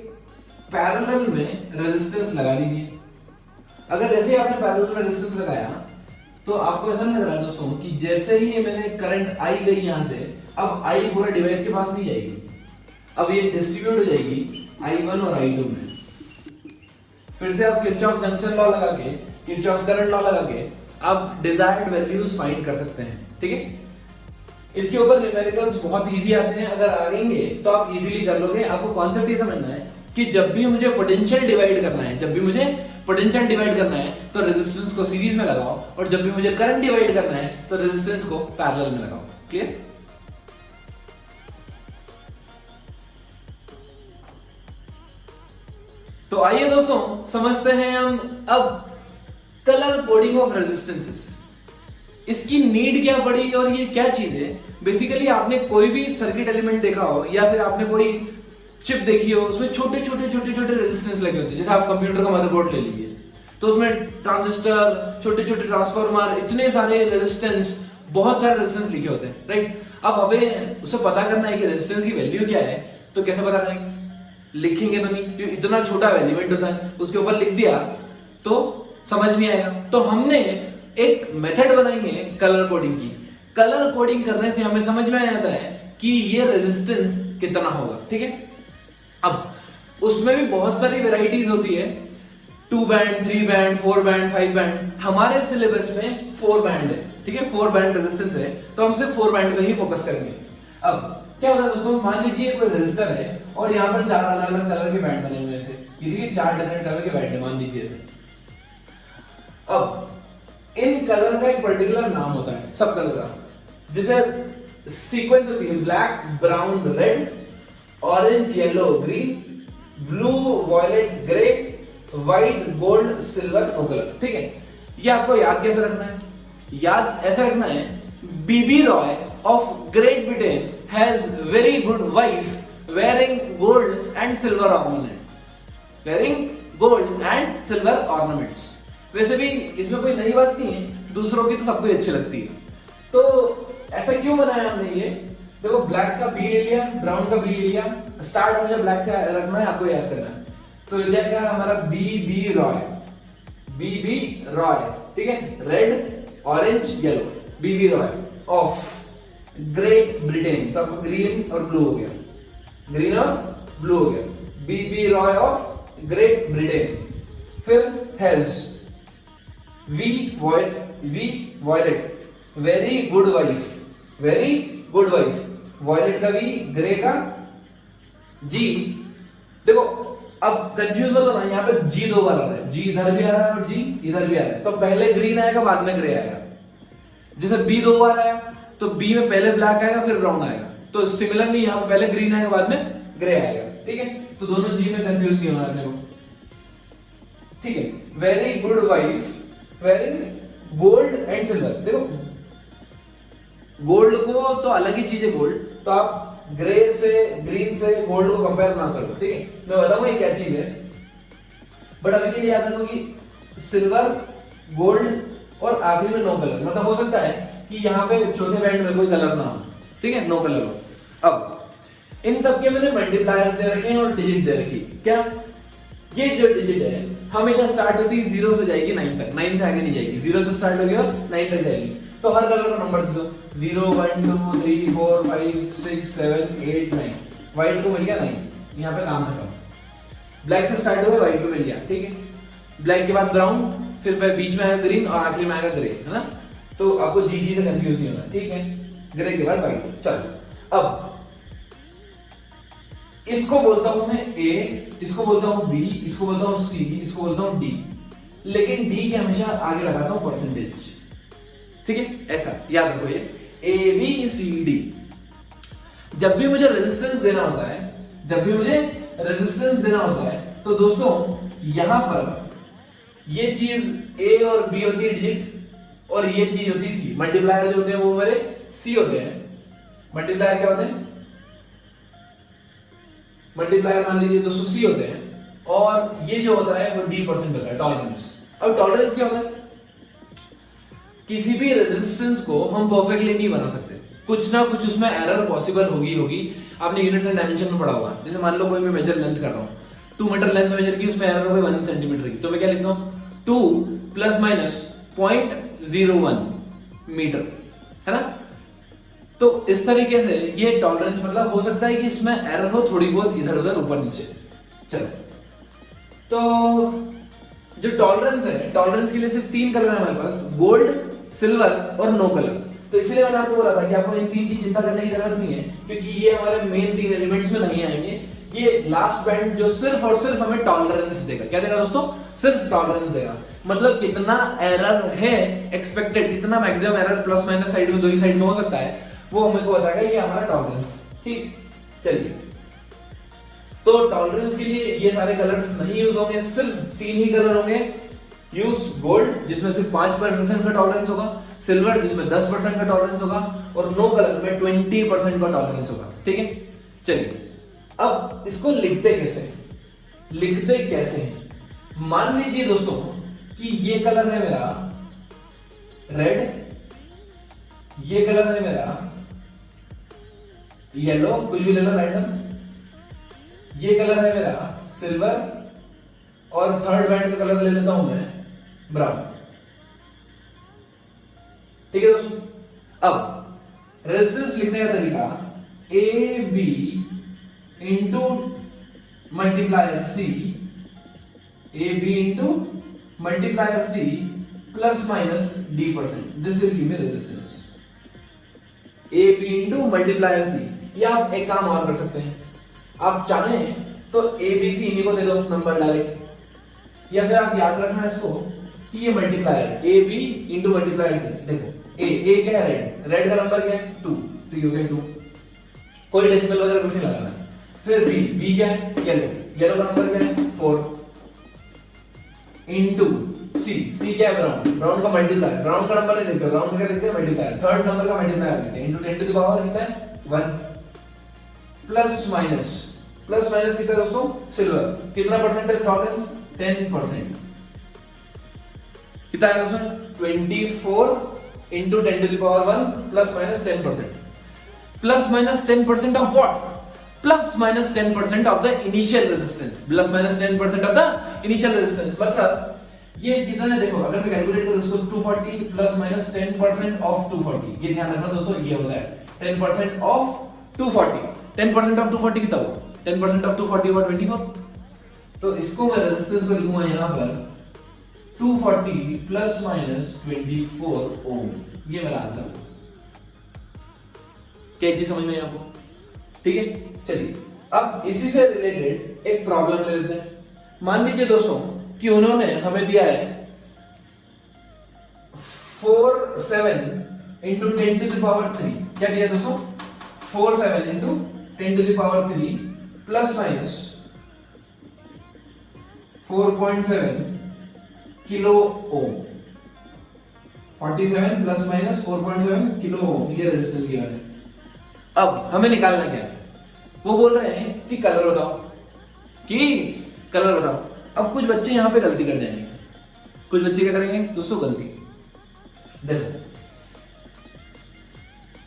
पैरेलल में रेजिस्टेंस लगा दीजिए। अगर जैसे ही आपने पैरेलल में रेजिस्टेंस लगाया तो आपको ऐसा लग रहा है दोस्तों कि जैसे ही मैंने करंट आई गई यहां से, अब आई पूरे डिवाइस के पास नहीं जाएगी, अब ये डिस्ट्रीब्यूट हो जाएगी I1 और I2 में। फिर से आप किरचॉफ जंक्शन लॉ लगा के, किरचॉफ करंट लॉ लगा के आप डिजायर्ड वैल्यूज फाइंड कर सकते हैं, ठीक है। इसके ऊपर न्यूमेरिकल्स बहुत इजी आते हैं, अगर आएंगे तो आप इजीली कर लोगे। आपको कॉन्सेप्ट ये समझना है कि जब भी मुझे पोटेंशियल डिवाइड करना है, तो रेजिस्टेंस को सीरीज में लगाओ, और जब भी मुझे करंट डिवाइड करना है तो रेजिस्टेंस को पैरेलल में लगाओ। क्लियर? तो आइए दोस्तों समझते हैं हम अब कलर कोडिंग ऑफ रेजिस्टेंसेस। इसकी नीड क्या पड़ी और ये क्या चीज है। बेसिकली आपने कोई भी सर्किट एलिमेंट देखा हो या फिर आपने कोई चिप देखी हो, उसमें छोटे छोटे रेजिस्टेंस लगे होते हैं। जैसे आप कंप्यूटर का मदरबोर्ड ले लीजिए, तो उसमें ट्रांजिस्टर, छोटे ट्रांसफार्मर, इतने सारे रेजिस्टेंस, बहुत सारे रेजिस्टेंस लिखे होते हैं, राइट। अब हमें उसे पता करना है कि रेजिस्टेंस की वैल्यू क्या है, तो कैसे पता करेंगे? लिखेंगे तो नहीं, क्योंकि इतना छोटा एलिमेंट होता है, उसके ऊपर लिख दिया तो समझ नहीं आएगा। तो हमने एक मेथड बनाई है कलर कोडिंग की। कलर कोडिंग करने से हमें समझ में आ जाता है कि ये रेजिस्टेंस कितना होगा, ठीक है। अब उसमें भी बहुत सारी वैरायटीज होती है, 2 बैंड, 3 बैंड, 4 बैंड, 5 बैंड। हमारे सिलेबस में 4 बैंड है, ठीक है, 4 बैंड रेजिस्टेंस है, तो हम सिर्फ 4 बैंड पे ही फोकस करेंगे। अब क्या होता है दोस्तों, मान लीजिए कोई रेजिस्टर है और यहाँ पर 4 अलग अलग कलर के बैंड बने हुए हैं, ऐसे ये 4 डिफरेंट कलर के बैंड है, मान लीजिए ऐसे। अब इन कलर का एक पर्टिकुलर नाम होता है, सब कलर का, जैसे सीक्वेंस होती है black, brown, red, orange, yellow, green, blue, violet, grey, white, gold, silver, no colour, ठीक है। ये आपको याद कैसे रखना है? याद ऐसे रखना है, B B Roy of Great Britain has very good wife wearing gold and silver ornaments. वैसे भी इसमें कोई नई बात नहीं है, दूसरों की तो सबको अच्छी लगती है। तो ऐसा क्यों बनाया हमने ये? देखो, ब्लैक का बी ले लिया, ब्राउन का बी ले लिया, स्टार्ट मुझे ब्लैक से रखना है, आपको याद करना है। तो ये क्या हमारा बी रॉय, ठीक है, red, orange, yellow, B Roy of Great Britain, तो आपको ग्रीन और ब्लू हो गया, B Roy of Great Britain. फिर has V violet, very good wife, violet का वी, ग्रे का जी। देखो अब कंफ्यूज मत होना, यहाँ पे जी 2 बार आ रहा है, जी इधर भी आ रहा है और जी इधर भी आ रहा है, तो पहले ग्रीन आएगा बाद में ग्रे आएगा। जैसे बी 2 बार आया तो बी में पहले ब्लैक आएगा फिर ब्राउन आएगा, तो सिमिलरली यहाँ पे पहले ग्रीन आएगा बाद में ग्रे आएगा, ठीक है। तो दोनों जी में कंफ्यूज नहीं होना अपने को, ठीक है। Very good wife, very gold and silver. देखो गोल्ड को तो अलग ही चीज है गोल्ड, तो आप ग्रे से, ग्रीन से गोल्ड को कंपेयर ना करो, ठीक है। मैं बताऊंगा ये क्या चीज है, बट अभी के लिए याद रखो कि सिल्वर, गोल्ड और आखिरी में नो कलर। मतलब हो सकता है कि यहाँ पे चौथे बैंड में कोई कलर ना हो, ठीक है, नो कलर हो। अब इन सब के मैंने मल्टीप्लायर दे रखे हैं और डिजिट दे रखी। क्या ये जो डिजिट है हमेशा स्टार्ट होती है 0 से जाएगी 9 तक, 9 से आगे नहीं जाएगी, 0 से स्टार्ट होगी और 9 तक जाएगी। तो हर कलर का नंबर दे दो, 0 1 2 3 4 5 6 7 8 9। व्हाइट को मिल गया 9, यहाँ पे काम खत्म। ब्लैक से स्टार्ट हुआ, व्हाइट को मिल गया, ठीक है। ब्लैक के बाद ब्राउन, फिर बीच में आएगा ग्रीन और आखिरी में आएगा ग्रे, है ना। तो आपको जी से कंफ्यूज नहीं होना, ठीक है। ग्रे के बाद व्हाइट। चलो अब इसको बोलता हूं मैं ए, इसको बोलता हूं बी, इसको बोलता हूं सी, इसको बोलता हूं डी, लेकिन डी के हमेशा आगे लगाता हूं परसेंटेज, ठीक है। ऐसा याद रखो, ये ए बी सी डी। जब भी मुझे रेजिस्टेंस देना होता है, तो दोस्तों यहां पर ये चीज ए और बी होती है डिजिट, और ये चीज होती है सी। मल्टीप्लायर जो होते हैं वो मेरे सी होते हैं। मल्टीप्लायर क्या होते हैं? मल्टीप्लायर मान लीजिए दोस्तों सी होते हैं, और ये जो होता है वो डी परसेंट होता है, टॉलरेंस। अब टॉलरेंस क्या होता है? किसी भी रेजिस्टेंस को हम परफेक्टली नहीं बना सकते, कुछ ना कुछ उसमें एरर पॉसिबल होगी। आपने यूनिट्स एंड डायमेंशन में पढ़ा होगा। जैसे मान लो कोई मैं मेजर लेंथ कर रहा हूँ, 2 मीटर लेंथ मेजर की, उसमें एरर हो 1 सेंटीमीटर की, तो मैं क्या लिखता हूँ 2 ± 0.01 मीटर, है ना। तो इस तरीके से ये टॉलरेंस, मतलब हो सकता है कि इसमें एरर हो थोड़ी बहुत इधर उधर ऊपर नीचे। चलो, तो जो टॉलरेंस है, टॉलरेंस के लिए सिर्फ 3 कलर है हमारे पास, गोल्ड, सिल्वर और नो कलर। तो इसलिए मैंने आपको बोला था कि आपको इन तीन की चिंता करने की जरूरत नहीं है, क्योंकि ये हमारे मेन तीन एलिमेंट्स में नहीं आएंगे। ये लास्ट बैंड जो सिर्फ और सिर्फ हमें टॉलरेंस देगा। क्या देगा दोस्तों? सिर्फ टॉलरेंस देगा। मतलब कितना एरर है एक्सपेक्टेड, कितना maximum error plus minus side में, दो ही साइड में हो सकता है, वो हमें को बताएगा ये हमारा टॉलरेंस। ठीक, चलिए, तो टॉलरेंस के लिए ये सारे कलर्स नहीं यूज होंगे, सिर्फ तीन ही कलर होंगे। यूज गोल्ड जिसमें सिर्फ 5% का टॉलरेंस होगा, सिल्वर जिसमें 10% का टॉलरेंस होगा, और नो कलर में 20% का टॉलरेंस होगा। ठीक है, चलिए अब इसको लिखते कैसे, लिखते कैसे हैं? मान लीजिए दोस्तों कि ये कलर है मेरा रेड, ये कलर है मेरा येलो, कुछ भी ले लो रैंडम, ये कलर है मेरा सिल्वर, और थर्ड बैंड का कलर ले लेता हूं मैं ब्राउन। ठीक है दोस्तों, अब रेजिस्टेंस लिखने का तरीका A B into multiplier C, A B into multiplier C plus minus d%, this will give me resistance. A B into multiplier C. या आप एक काम और कर सकते हैं, आप चाहें तो ए बी सी इन्हीं को दे दो नंबर डायरेक्ट, या फिर आप याद रखना इसको कि ये multiplier A B into multiplier C. देखो ए क्या है? रेड, रेड का नंबर क्या है? 2, तो ये हो गया 2, कोई डेसिमल वगैरह कुछ नहीं लगाना है। फिर बी क्या है? येलो, येलो का नंबर क्या है? 4 इंटू सी क्या है? ब्राउन, ब्राउन का मल्टीप्लायर, ब्राउन का नंबर नहीं देखते, ब्राउन का क्या देखते हैं? मल्टीप्लायर, थर्ड नंबर का मल्टीप्लायर देखते हैं, इंटू 10 टू द पावर कितना है? 1 प्लस माइनस, प्लस माइनस कितना दोस्तों? सिल्वर, कितना परसेंटेज टॉलरेंस? 10%। कितना है दोस्तों? 24 into 10 to the power 1 plus minus 10%। Plus minus 10% of what? Plus minus 10% of the initial resistance, plus minus 10% of the initial resistance. मतलब ये कितना है? देखो अगर मैं कैलकुलेट करूं इसको, 240 प्लस माइनस 10% ऑफ 240, ये ध्यान रखना दोस्तों, ये होता है 10% ऑफ 240। 10% ऑफ 240 कितना हुआ? 10% ऑफ 240 हुआ 24। तो इसको मैं रेजिस्टेंस को लिखूंगा यहां पर 240 प्लस माइनस 24 ओम, ये मेरा आंसर है। क्या चीज समझ में आई आपको? ठीक है, चलिए अब इसी से रिलेटेड एक प्रॉब्लम ले लेते हैं। मान लीजिए दोस्तों कि उन्होंने हमें दिया है 47 इंटू 10 टू द पावर 3। क्या दिया दोस्तों? 47 into 10 to the power 3 plus minus 4.7 kilo ohm. 47 plus minus 4.7 kilo ohm, ये रेजिस्टेंस दिया है। अब हमें निकालना क्या है? वो बोल रहे हैं कि कलर बताओ, कि कलर बताओ। अब कुछ बच्चे यहां पे गलती कर जाएंगे, कुछ बच्चे क्या करेंगे दोस्तों? गलती देखो,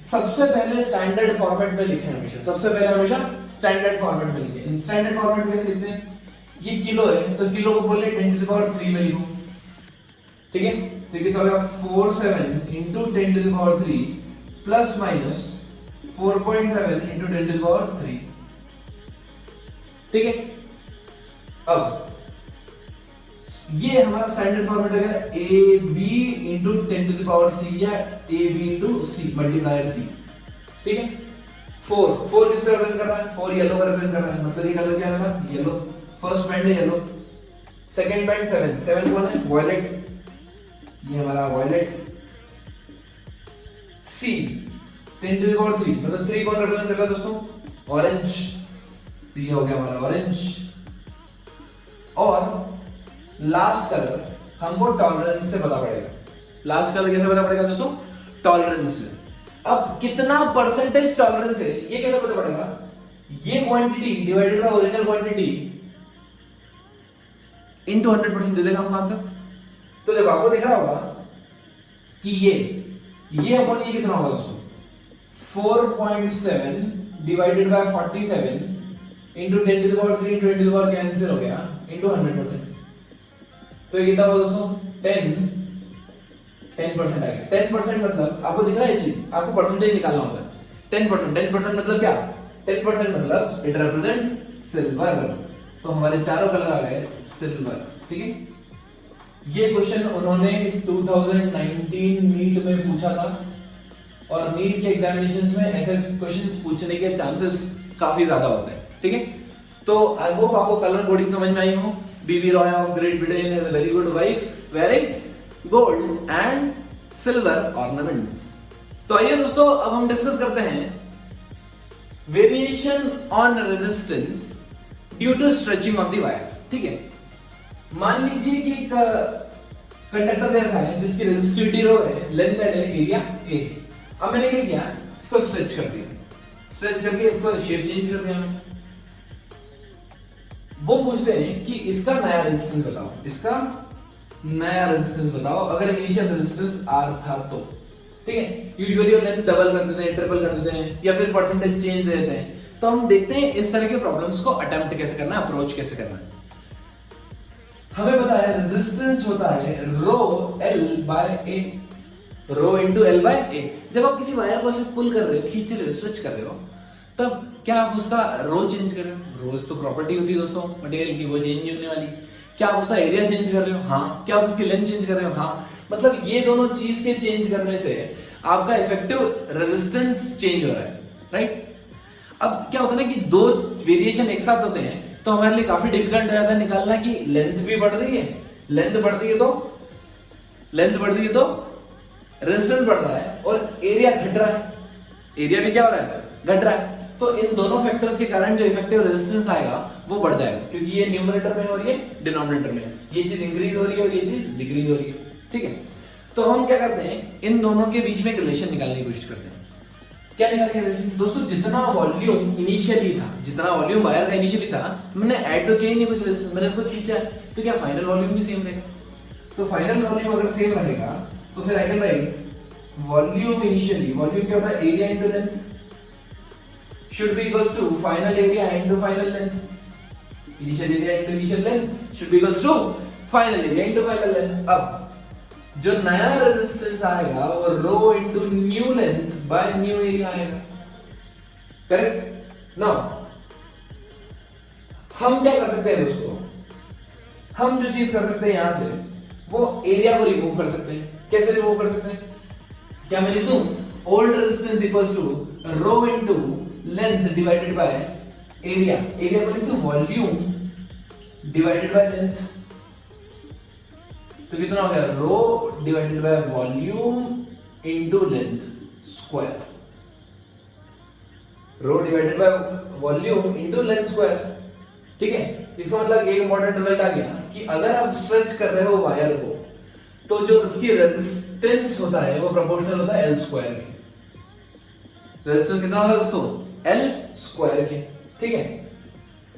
सबसे पहले स्टैंडर्ड फॉर्मेट में लिखें हमेशा, सबसे पहले हमेशा स्टैंडर्ड फॉर्मेट में लिखें। स्टैंडर्ड फॉर्मेट कैसे लिखते हैं? ये किलो है तो किलो को बोले 10 टू द पावर 3 में लिखो। ठीक है, तो कितना होगा? 47 into 10 to the power 3 plus minus 4.7 into 10 to the power 3। ठीक है, अब ये हमारा स्टैंडर्ड फॉर्मेट है A B into 10 to the power C, या A B into C multiplier C. ठीक है, 4 किसको रिप्रेजेंट कर रहा है? 4 येलो का रिप्रेजेंट कर रहा है, मतलब ये कलर क्या है? येलो। फर्स्ट बैंड है येलो, सेकंड बैंड 7 कौन है? वॉयलेट, ये हमारा violet. See 10 to the power 3, मतलब 3 कौन रिप्रेजेंट कर रहा है दोस्तों? ऑरेंज, तो ये हो गया हमारा ऑरेंज। और लास्ट कलर हमको टॉलरेंस से पता पड़ेगा। लास्ट कलर कैसे पता पड़ेगा दोस्तों? टॉलरेंस से। अब कितना परसेंटेज टॉलरेंस है ये कैसे पता पड़ेगा? ये quantity divided by original quantity into 100% दे देगा हमको आंसर। तो देखो आपको दिख रहा होगा कि ये अपन ये कितना होगा दोस्तों? 4.7 divided by 47 into 10 to the power 3 into 10 to the power cancel हो गया इंटू 100%। तो ये कितना होगा दोस्तों? 10% आ गया। 10% मतलब आपको दिख रहा है ये चीज, आपको परसेंटेज निकालना होगा। 10% मतलब क्या? 10% मतलब इट रिप्रेजेंट्स सिल्वर। तो हमारे चारों कलर आ गए सिल्वर। ठीक है, ये क्वेश्चन उन्होंने 2019 नीट में पूछा था। और नीट के एग्जामिनेशंस में ऐसे क्वेश्चंस पूछने के चांसेस काफी ज्यादा होते हैं, ठीक है। तो आई होप आपको कलर कोडिंग समझ में आई हो। B B Roy of Great Britain has a very good wife wearing gold and silver ornaments. तो आइए दोस्तों, अब हम डिस्कस करते हैं variation on resistance due to stretching of the wire, ठीक है। मान लीजिए कि एक कंडक्टर दे रखा है जिसकी रेजिस्टिविटी रो है, लेंथ है एरिया ए। अब मैंने क्या किया, इसको स्ट्रेच कर दिया, स्ट्रेच करके इसको शेप चेंज कर दिया। वो पूछते हैं कि इसका नया रेजिस्टेंस बताओ, इसका नया रेजिस्टेंस बताओ अगर इनिशियल रेजिस्टेंस आर था तो, ठीक है। यूजुअली वो लेंथ डबल कर देते हैं, ट्रिपल कर देते हैं या फिर परसेंटेज चेंज दे देते हैं। तो हम देखते हैं इस तरह के प्रॉब्लम्स को अटेम्प्ट कैसे करना है, अप्रोच कैसे करना है। हमें पता है रेजिस्टेंस होता है rho L by A, rho into L by A. जब आप किसी वायर को ऐसे पुल कर रहे हो, खींच रहे हो, स्ट्रेच कर रहे हो, तब क्या आप उसका रो चेंज कर रहे हो? रोज तो प्रॉपर्टी होती है दोस्तों मटेरियल की, वो चेंज नहीं होने वाली। क्या आप उसका एरिया चेंज कर रहे हो? हाँ। क्या आप उसकी लेंथ चेंज कर रहे हो? हाँ। मतलब ये दोनों चीज के चेंज करने से आपका इफेक्टिव रेजिस्टेंस चेंज हो रहा है, राइट। अब क्या होता है ना कि दो वेरिएशन एक साथ होते हैं तो हमारे लिए काफी डिफिकल्ट हो जाता है निकालना कि लेंथ भी बढ़ रही है, लेंथ बढ़ रही है तो रेजिस्टेंस बढ़ रहा है और एरिया घट रहा है, एरिया भी क्या हो रहा है, घट रहा है। तो इन दोनों फैक्टर्स के कारण जो इफेक्टिव रेजिस्टेंस आएगा वो बढ़ जाएगा, क्योंकि ये न्यूमरेटर में और ये डिनोमिनेटर में, ये चीज इंक्रीज हो रही है और ये चीज डिक्रीज हो रही है, ठीक है। तो हम क्या करते हैं, इन दोनों के बीच में एक रिलेशन निकालने की कोशिश करते हैं। क्या निकालने की रिलेशन दोस्तों? जितना वॉल्यूम इनिशियली था, जितना वॉल्यूम वायर का इनिशियली था, मैंने ऐड तो किया ही नहीं कुछ रेजिस्टेंस, मैंने उसको खींचा, तो क्या फाइनल वॉल्यूम भी सेम रहेगा? तो फाइनल वॉल्यूम अगर सेम रहेगा तो फिर I can write volume initially, volume क्या होता है, area into length should be equals to final area into final length. Initial area into initial length should be equals to final area into final length. अब जो नया resistance आएगा वो रो into new length by new area आएगा, correct. Now हम क्या कर सकते हैं दोस्तों, हम जो चीज कर सकते हैं यहां से वो एरिया को रिमूव कर सकते हैं। कैसे रिमूव कर सकते हैं? क्या मैं लिख दूं old resistance equals to rho into length divided by area, area को लिख दो वॉल्यूम डिवाइडेड बाय लेंथ। तो कितना हो गया, rho divided by volume into length square, rho divided by volume into length square, ठीक है। इसका मतलब एक इंपॉर्टेंट रिजल्ट आ गया कि अगर आप स्ट्रेच कर रहे हो वायर को तो जो उसकी रेजिस्टेंस होता है वो प्रोपोर्शनल होता है एल स्क्वायर के। रेजिस्टेंस कितना होगा दोस्तों, एल स्क्वायर के, ठीक है।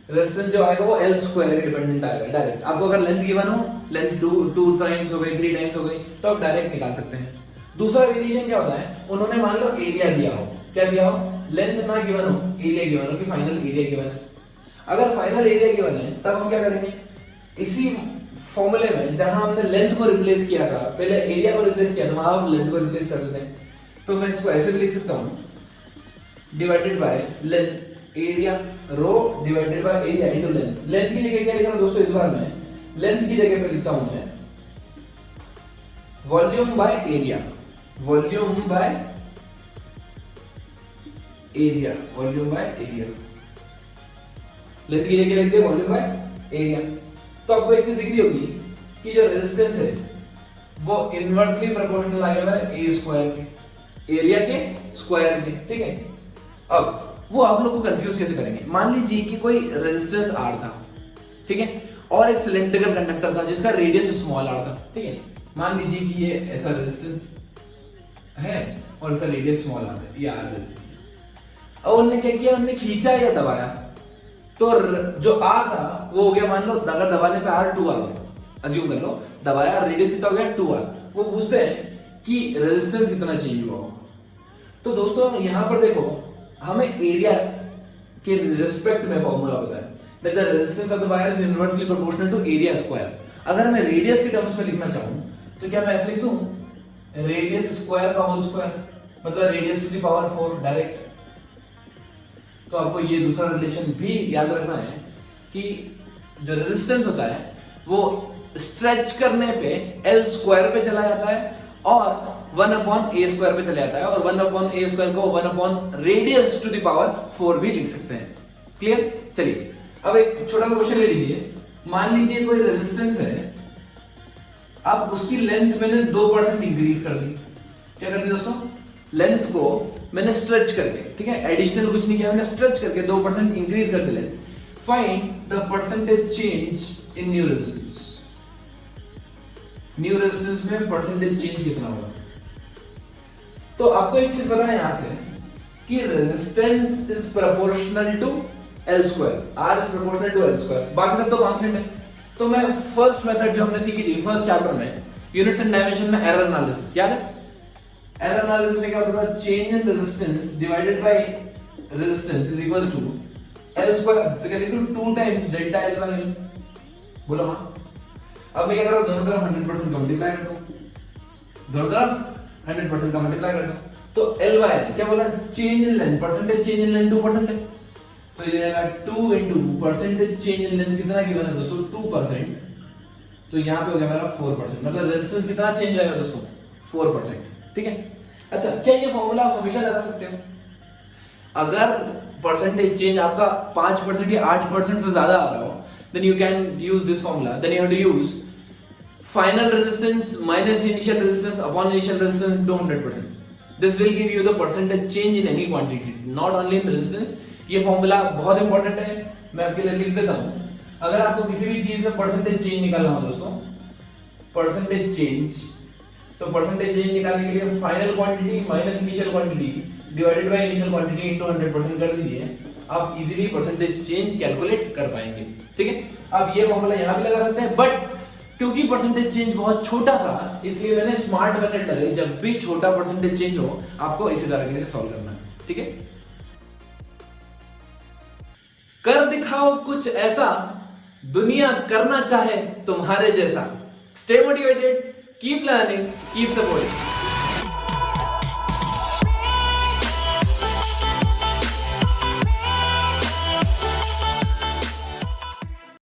रेजिस्टेंस जो आएगा वो एल स्क्वायर के डिपेंडेंट आएगा डायरेक्ट। आपको अगर लेंथ गिवन हो, लेंथ 2 टाइम्स हो गई, 3 टाइम्स हो गई, तो आप डायरेक्ट निकाल सकते हैं। दूसरा वेरिएशन क्या होता है, उन्होंने मान लो एरिया दिया हो, क्या दिया हो, लेंथ ना गिवन हो, एरिया गिवन हो कि फाइनल एरिया गिवन है। अगर फाइनल एरिया गिवन है तब हम क्या करेंगे, इसी फॉर्मूले में जहां हमने लेंथ को रिप्लेस किया था, पहले एरिया को रिप्लेस किया था, वहां आप लेंथ को रिप्लेस कर देते हैं। तो मैं इसको ऐसे भी लिख सकता हूं divided by length area, rho divided by area into length. Length की जगह क्या लिखा दोस्तों, इस बार में लेंथ की जगह पे लिखता हूं मैं volume by area, volume by area, volume by area. Length की जगह लिख दिया वॉल्यूम बाय एरिया। तो आपको एक चीज दिख रही होगी कि जो रेजिस्टेंस है वो इनवर्सली प्रोपोर्शनल आएगा ए स्क्वायर के, एरिया के स्क्वायर के, ठीक है। अब वो आप लोग को कंफ्यूज कैसे करेंगे, मान लीजिए कि कोई रेजिस्टेंस आर था, ठीक है, और एक सिलेंड्रिकल कंडक्टर था जिसका रेडियस स्मॉल आर था, ठीक है। मान लीजिए कि ये ऐसा रेजिस्टेंस है और इसका रेडियस स्मॉल आर है, ये आर रेजिस्टेंस। अब उन्होंने क्या किया, उन्होंने खींचा या दबाया, तो जो आर था वो हो गया, मान लो अगर दबाने पे आर 2 आ गया, अज्यूम कर लो दबाया, रेडियस कितना हो गया 2r। वो पूछते हैं कि रेजिस्टेंस कितना चेंज हुआ होगा। तो दोस्तों यहां पर देखो हमें एरिया के रिस्पेक्ट में फॉर्मूला होता है that the resistance of the wire is inversely proportional to area square. अगर मैं रेडियस के टर्म्स में लिखना चाहूं तो क्या मैं ऐसे लिख दूं, रेडियस स्क्वायर का होल स्क्वायर, मतलब radius to the power 4 direct. तो आपको ये दूसरा रिलेशन भी याद रखना है कि जो रेजिस्टेंस होता है वो स्ट्रेच करने पे एल स्क्वायर पे चला जाता है और 1/a² पे चले जाता है, और 1/a² को 1 रेडियस टू द पावर 4 भी लिख सकते हैं। क्लियर? चलिए अब एक छोटा सा क्वेश्चन ले लीजिए। मान लीजिए कोई रेजिस्टेंस है, अब उसकी लेंथ मैंने 2% इंक्रीज कर दी। क्या कर दी दोस्तों? लेंथ को मैंने स्ट्रेच करके, ठीक है, एडिशनल कुछ नहीं किया, मैंने स्ट्रेच करके 2% इंक्रीज कर the length. Find the percentage change in new resistance. New resistance में परसेंटेज चेंज कितना होगा? तो आपको एक चीज पता है यहां से कि resistance is proportional to L square, R is proportional to L square, बाकी सब तो कांस्टेंट है। तो मैं फर्स्ट मेथड जो हमने सीखी थी फर्स्ट चैप्टर में, यूनिट्स एंड डायमेंशन में, एरर एनालिसिस, याद है? एरर एनालिसिस में क्या होता था? Change in resistance divided by resistance is equal to L square, तो क्या लिखूं? 2 times delta L by L। बोलो हां। अब मैं क्या कर रहा हूं? दोनों तरफ 100% का मल्टीप्लाई करता हूं, दोनों तरफ 100% का मल्टीप्लाई करता हूं। तो L बाय L क्या बोला? Change in length, percentage change in length 2% है, तो ये आएगा 2 into percentage change in length कितना गिवन है दोस्तों? 2%। तो यहाँ पे हो गया मेरा 4%, मतलब रेजिस्टेंस कितना चेंज आएगा दोस्तों? 4%। ठीक है? अच्छा, क्या ये फॉर्मूला आप हमेशा लगा सकते हो? अगर परसेंटेज चेंज आपका 5% या 8% से ज्यादा आ रहा हो, then you can use this formula. Then you have to use final resistance minus initial resistance upon initial resistance to 100%. This will give you the percentage change in any quantity, not only in resistance. ये formula बहुत important है, मैं आपके लिए लिख देता हूं। अगर आपको किसी भी चीज में परसेंटेज चेंज निकालना हो दोस्तों, परसेंटेज चेंज, तो परसेंटेज चेंज निकालने के लिए final quantity minus initial quantity divided by initial quantity into 100% कर दीजिए, आप इजीली परसेंटेज चेंज कैलकुलेट कर पाएंगे। ठीक है? अब ये फॉर्मूला यहां भी लगा सकते हैं, बट क्योंकि परसेंटेज चेंज बहुत छोटा था इसलिए मैंने स्मार्ट मेथड लगाई। जब भी छोटा परसेंटेज चेंज हो आपको इसी तरह से सॉल्व करना है। ठीक है? कर दिखाओ कुछ ऐसा दुनिया करना चाहे तुम्हारे जैसा। Stay motivated, keep learning, keep supporting.